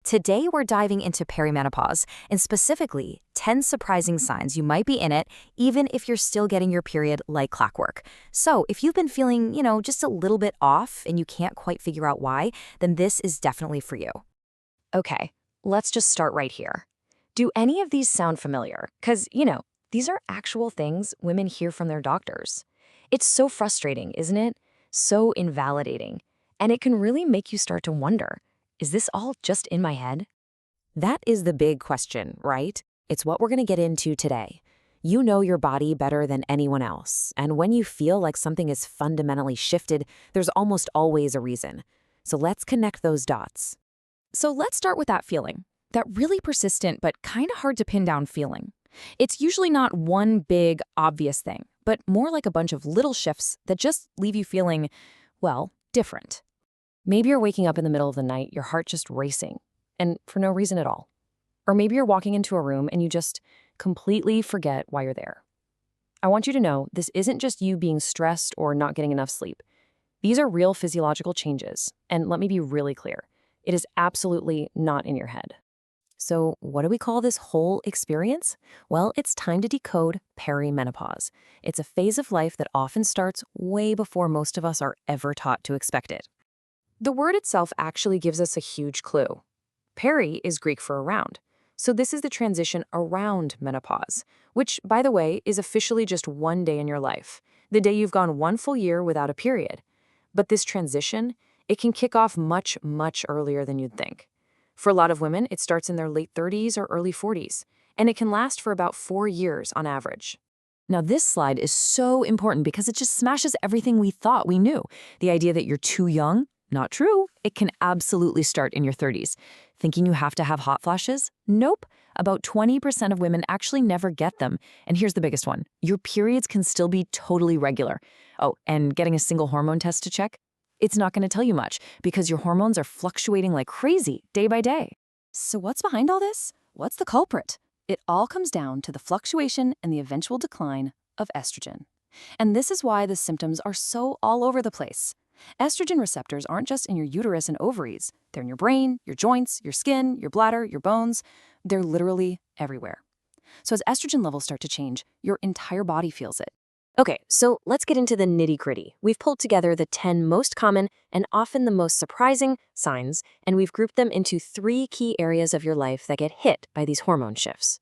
Today, we're diving into perimenopause, and specifically 10 surprising signs you might be in it, even if you're still getting your period like clockwork. So, if you've been feeling, just a little bit off and you can't quite figure out why, then this is definitely for you. Okay, let's just start right here. Do any of these sound familiar? Because, these are actual things women hear from their doctors. It's so frustrating, isn't it? So invalidating. And it can really make you start to wonder, is this all just in my head? That is the big question, right? It's what we're going to get into today. You know your body better than anyone else, and when you feel like something is fundamentally shifted, there's almost always a reason. So let's connect those dots. So let's start with that feeling, that really persistent but kind of hard to pin down feeling. It's usually not one big, obvious thing, but more like a bunch of little shifts that just leave you feeling, well, different. Maybe you're waking up in the middle of the night, your heart just racing, and for no reason at all. Or maybe you're walking into a room and you just completely forget why you're there. I want you to know this isn't just you being stressed or not getting enough sleep. These are real physiological changes, and let me be really clear. It is absolutely not in your head. So what do we call this whole experience? Well, it's time to decode perimenopause. It's a phase of life that often starts way before most of us are ever taught to expect it. The word itself actually gives us a huge clue. Peri is Greek for around. So this is the transition around menopause, which, by the way, is officially just one day in your life, the day you've gone one full year without a period. But this transition, it can kick off much, much earlier than you'd think. For a lot of women, it starts in their late 30s or early 40s, and it can last for about 4 years on average. Now, this slide is so important because it just smashes everything we thought we knew. The idea that you're too young? Not true. It can absolutely start in your 30s. Thinking you have to have hot flashes? Nope. About 20% of women actually never get them. And here's the biggest one. Your periods can still be totally regular. Oh, and getting a single hormone test to check? It's not going to tell you much because your hormones are fluctuating like crazy day by day. So what's behind all this? What's the culprit? It all comes down to the fluctuation and the eventual decline of estrogen. And this is why the symptoms are so all over the place. Estrogen receptors aren't just in your uterus and ovaries. They're in your brain, your joints, your skin, your bladder, your bones. They're literally everywhere. So as estrogen levels start to change, your entire body feels it. Okay, so let's get into the nitty-gritty. We've pulled together the 10 most common and often the most surprising signs, and we've grouped them into 3 key areas of your life that get hit by these hormone shifts.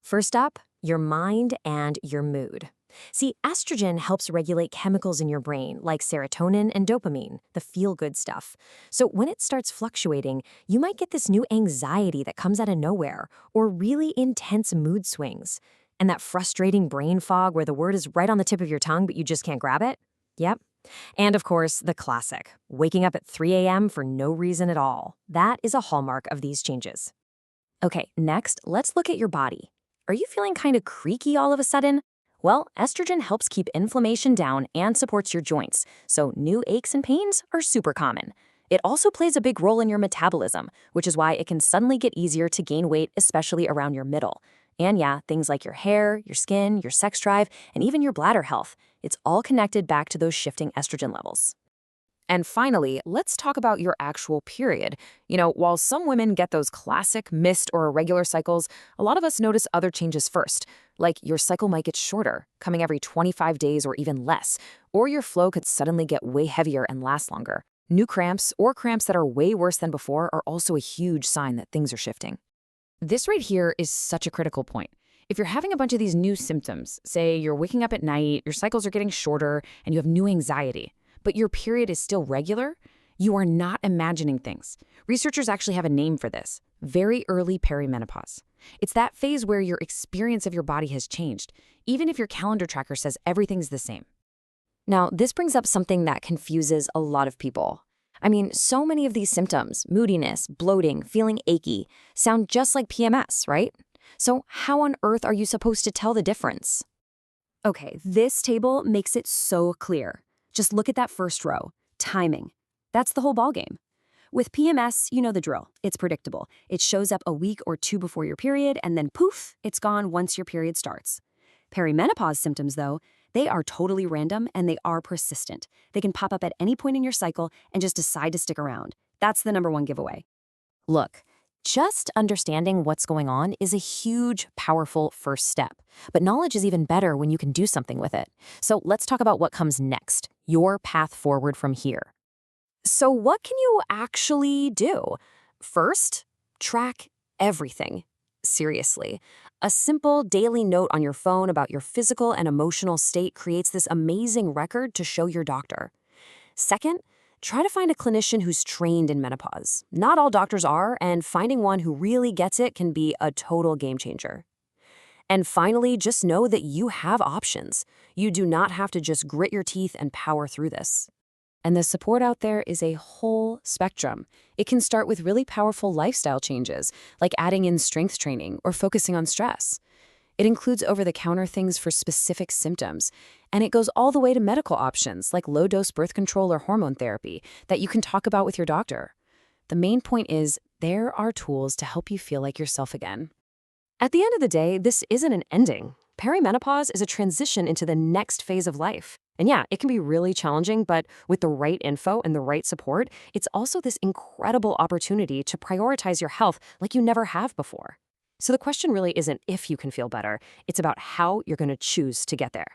First up, your mind and your mood. See, estrogen helps regulate chemicals in your brain like serotonin and dopamine, the feel-good stuff. So when it starts fluctuating, you might get this new anxiety that comes out of nowhere or really intense mood swings. And that frustrating brain fog where the word is right on the tip of your tongue but you just can't grab it? Yep. And of course, the classic, waking up at 3 a.m. for no reason at all. That is a hallmark of these changes. Okay, next, let's look at your body. Are you feeling kind of creaky all of a sudden? Well, estrogen helps keep inflammation down and supports your joints, so new aches and pains are super common. It also plays a big role in your metabolism, which is why it can suddenly get easier to gain weight, especially around your middle. And yeah, things like your hair, your skin, your sex drive, and even your bladder health. It's all connected back to those shifting estrogen levels. And finally, let's talk about your actual period. While some women get those classic missed or irregular cycles, a lot of us notice other changes first. Like your cycle might get shorter, coming every 25 days or even less, or your flow could suddenly get way heavier and last longer. New cramps or cramps that are way worse than before are also a huge sign that things are shifting. This right here is such a critical point. If you're having a bunch of these new symptoms, say you're waking up at night, your cycles are getting shorter, and you have new anxiety, but your period is still regular, you are not imagining things. Researchers actually have a name for this: very early perimenopause. It's that phase where your experience of your body has changed, even if your calendar tracker says everything's the same. Now, this brings up something that confuses a lot of people. So many of these symptoms, moodiness, bloating, feeling achy, sound just like PMS, right? So how on earth are you supposed to tell the difference? Okay, this table makes it so clear. Just look at that first row, timing. That's the whole ballgame. With PMS, you know the drill. It's predictable. It shows up a week or 2 before your period, and then poof, it's gone once your period starts. Perimenopause symptoms, though, they are totally random and they are persistent. They can pop up at any point in your cycle and just decide to stick around. That's the #1 giveaway. Look, Just understanding what's going on is a huge, powerful first step. But knowledge is even better when you can do something with it. So let's talk about what comes next, your path forward from here. So what can you actually do? First, track everything. Seriously. A simple daily note on your phone about your physical and emotional state creates this amazing record to show your doctor. Second, try to find a clinician who's trained in menopause. Not all doctors are, and finding one who really gets it can be a total game changer. And finally, just know that you have options. You do not have to just grit your teeth and power through this. And the support out there is a whole spectrum. It can start with really powerful lifestyle changes, like adding in strength training or focusing on stress. It includes over-the-counter things for specific symptoms, and it goes all the way to medical options like low-dose birth control or hormone therapy that you can talk about with your doctor. The main point is there are tools to help you feel like yourself again. At the end of the day, this isn't an ending. Perimenopause is a transition into the next phase of life. And yeah, it can be really challenging, but with the right info and the right support, it's also this incredible opportunity to prioritize your health like you never have before. So the question really isn't if you can feel better, it's about how you're going to choose to get there.